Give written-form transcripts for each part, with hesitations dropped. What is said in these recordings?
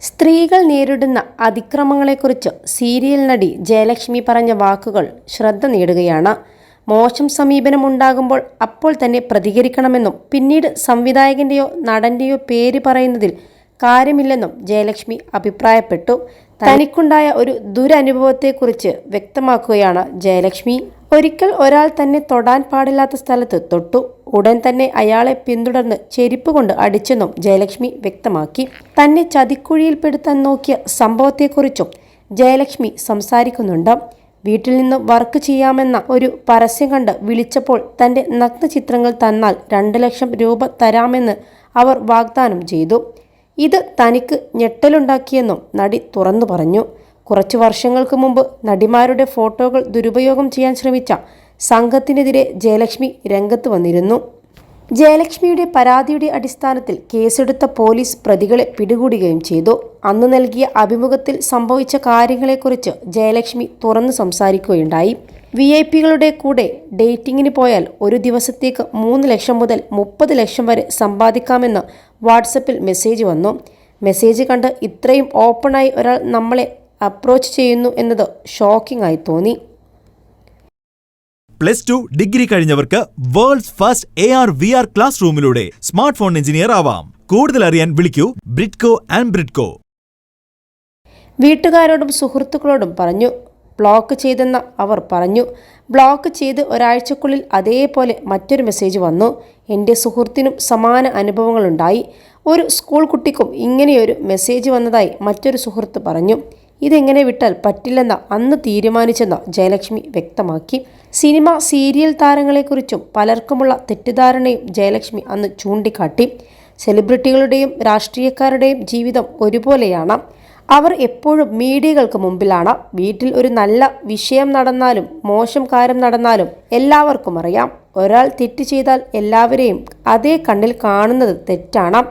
സ്ത്രീകൾ നേരിടുന്ന അതിക്രമങ്ങളെക്കുറിച്ച് സീരിയൽ നടി ജയലക്ഷ്മി പറഞ്ഞ വാക്കുകൾ ശ്രദ്ധ നേടുകയാണ്. മോശം സമീപനമുണ്ടാകുമ്പോൾ അപ്പോൾ തന്നെ പ്രതികരിക്കണമെന്നും പിന്നീട് സംവിധായകന്റെയോ നടന്റെയോ പേര് പറയുന്നതിൽ കാര്യമില്ലെന്നും ജയലക്ഷ്മി അഭിപ്രായപ്പെട്ടു. തനിക്കുണ്ടായ ഒരു ദുരനുഭവത്തെക്കുറിച്ച് വ്യക്തമാക്കുകയാണ് ജയലക്ഷ്മി. ഒരിക്കൽ ഒരാൾ തന്നെ തൊടാൻ പാടില്ലാത്ത സ്ഥലത്ത് തൊട്ടു. ഉടൻ തന്നെ അയാളെ പിന്തുടർന്ന് ചെരുപ്പ് കൊണ്ട് അടിച്ചെന്നും ജയലക്ഷ്മി വ്യക്തമാക്കി. തന്നെ ചതിക്കുഴിയിൽപ്പെടുത്താൻ നോക്കിയ സംഭവത്തെക്കുറിച്ചും ജയലക്ഷ്മി സംസാരിക്കുന്നുണ്ട്. വീട്ടിൽ നിന്ന് വർക്ക് ചെയ്യാമെന്ന ഒരു പരസ്യം കണ്ട് വിളിച്ചപ്പോൾ തന്റെ നഗ്നചിത്രങ്ങൾ തന്നാൽ 2 ലക്ഷം രൂപ തരാമെന്ന് അവർ വാഗ്ദാനം ചെയ്തു. ഇത് തനിക്ക് ഞെട്ടലുണ്ടാക്കിയെന്നും നടി തുറന്നു പറഞ്ഞു. കുറച്ചു വർഷങ്ങൾക്ക് മുമ്പ് നടിമാരുടെ ഫോട്ടോകൾ ദുരുപയോഗം ചെയ്യാൻ ശ്രമിച്ച സംഘത്തിനെതിരെ ജയലക്ഷ്മി രംഗത്ത് വന്നിരുന്നു. ജയലക്ഷ്മിയുടെ പരാതിയുടെ അടിസ്ഥാനത്തിൽ കേസെടുത്ത പോലീസ് പ്രതികളെ പിടികൂടുകയും ചെയ്തു. അന്ന് നൽകിയ അഭിമുഖത്തിൽ സംഭവിച്ച കാര്യങ്ങളെക്കുറിച്ച് ജയലക്ഷ്മി തുറന്നു സംസാരിക്കുകയുണ്ടായി. VIP-കളുടെ കൂടെ ഡേറ്റിംഗിന് പോയാൽ ഒരു ദിവസത്തേക്ക് 3 ലക്ഷം മുതൽ 30 ലക്ഷം വരെ സമ്പാദിക്കാമെന്ന് വാട്സപ്പിൽ മെസ്സേജ് വന്നു. മെസ്സേജ് കണ്ട് ഇത്രയും ഓപ്പണായി ഒരാൾ നമ്മളെ അപ്രോച്ച് ചെയ്യുന്നു എന്നത് ഷോക്കിംഗ് ആയി തോന്നി. +2 ഡിഗ്രി കഴിഞ്ഞവർക്ക് വേൾഡ്സ് ഫസ്റ്റ് AR/VR ക്ലാസ് റൂമിലൂടെ സ്മാർട്ട് ഫോൺ എഞ്ചിനീയർ ആവാം. കൂടുതൽ അറിയാൻ വിളിക്കൂ ബ്രിഡ്കോ ആൻഡ് ബ്രിഡ്കോ. വീട്ടുകാരോടും സുഹൃത്തുക്കളോടും പറഞ്ഞു. ബ്ലോക്ക് ചെയ്തെന്ന് അവർ പറഞ്ഞു. ബ്ലോക്ക് ചെയ്ത് ഒരാഴ്ചക്കുള്ളിൽ അതേപോലെ മറ്റൊരു മെസ്സേജ് വന്നു. എൻ്റെ സുഹൃത്തിനും സമാന അനുഭവങ്ങളുണ്ടായി. ഒരു സ്കൂൾ കുട്ടിക്കും ഇങ്ങനെയൊരു മെസ്സേജ് വന്നതായി മറ്റൊരു സുഹൃത്ത് പറഞ്ഞു. ഇതെങ്ങനെ വിട്ടാൽ പറ്റില്ലെന്ന് അന്ന് തീരുമാനിച്ചെന്ന് ജയലക്ഷ്മി വ്യക്തമാക്കി. സിനിമ, സീരിയൽ താരങ്ങളെക്കുറിച്ചും പലർക്കുമുള്ള തെറ്റിദ്ധാരണയും ജയലക്ഷ്മി അന്ന് ചൂണ്ടിക്കാട്ടി. സെലിബ്രിറ്റികളുടെയും രാഷ്ട്രീയക്കാരുടെയും ജീവിതം ഒരുപോലെയാണ്. അവർ എപ്പോഴും മീഡിയകൾക്ക് മുമ്പിലാണ്. വീട്ടിൽ ഒരു നല്ല വിഷയം നടന്നാലും മോശം കാര്യം നടന്നാലും എല്ലാവർക്കും അറിയാം. ഒരാൾ തെറ്റ് ചെയ്താൽ എല്ലാവരെയും അതേ കണ്ണിൽ കാണുന്നത് തെറ്റാണ്.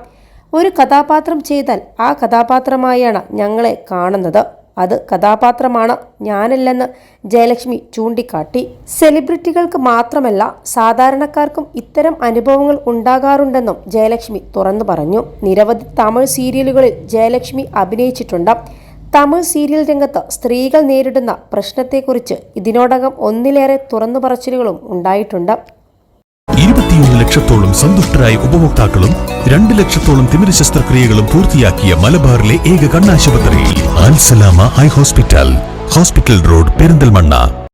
ഒരു കഥാപാത്രം ചെയ്താൽ ആ കഥാപാത്രമായാണ് ഞങ്ങളെ കാണുന്നത്. അത് കഥാപാത്രമാണ്, ഞാനല്ലെന്ന് ജയലക്ഷ്മി ചൂണ്ടിക്കാട്ടി. സെലിബ്രിറ്റികൾക്ക് മാത്രമല്ല സാധാരണക്കാർക്കും ഇത്തരം അനുഭവങ്ങൾ ഉണ്ടാകാറുണ്ടെന്നും ജയലക്ഷ്മി തുറന്നു പറഞ്ഞു. നിരവധി തമിഴ് സീരിയലുകളിൽ ജയലക്ഷ്മി അഭിനയിച്ചിട്ടുണ്ട്. തമിഴ് സീരിയൽ രംഗത്ത് സ്ത്രീകൾ നേരിടുന്ന പ്രശ്നത്തെക്കുറിച്ച് ഇതിനോടകം 1-ലേറെ തുറന്നു പറച്ചിലുകളും ഉണ്ടായിട്ടുണ്ട്. 21 ലക്ഷത്തോളം സന്തുഷ്ടരായ ഉപഭോക്താക്കളും 2 ലക്ഷത്തോളം തിമിര ശസ്ത്രക്രിയകളും പൂർത്തിയാക്കിയ മലബാറിലെ ഏക കണ്ണാശുപത്രി അൽ സലാമ ഹൈ ഹോസ്പിറ്റൽ റോഡ്, പെരിന്തൽമണ്ണ.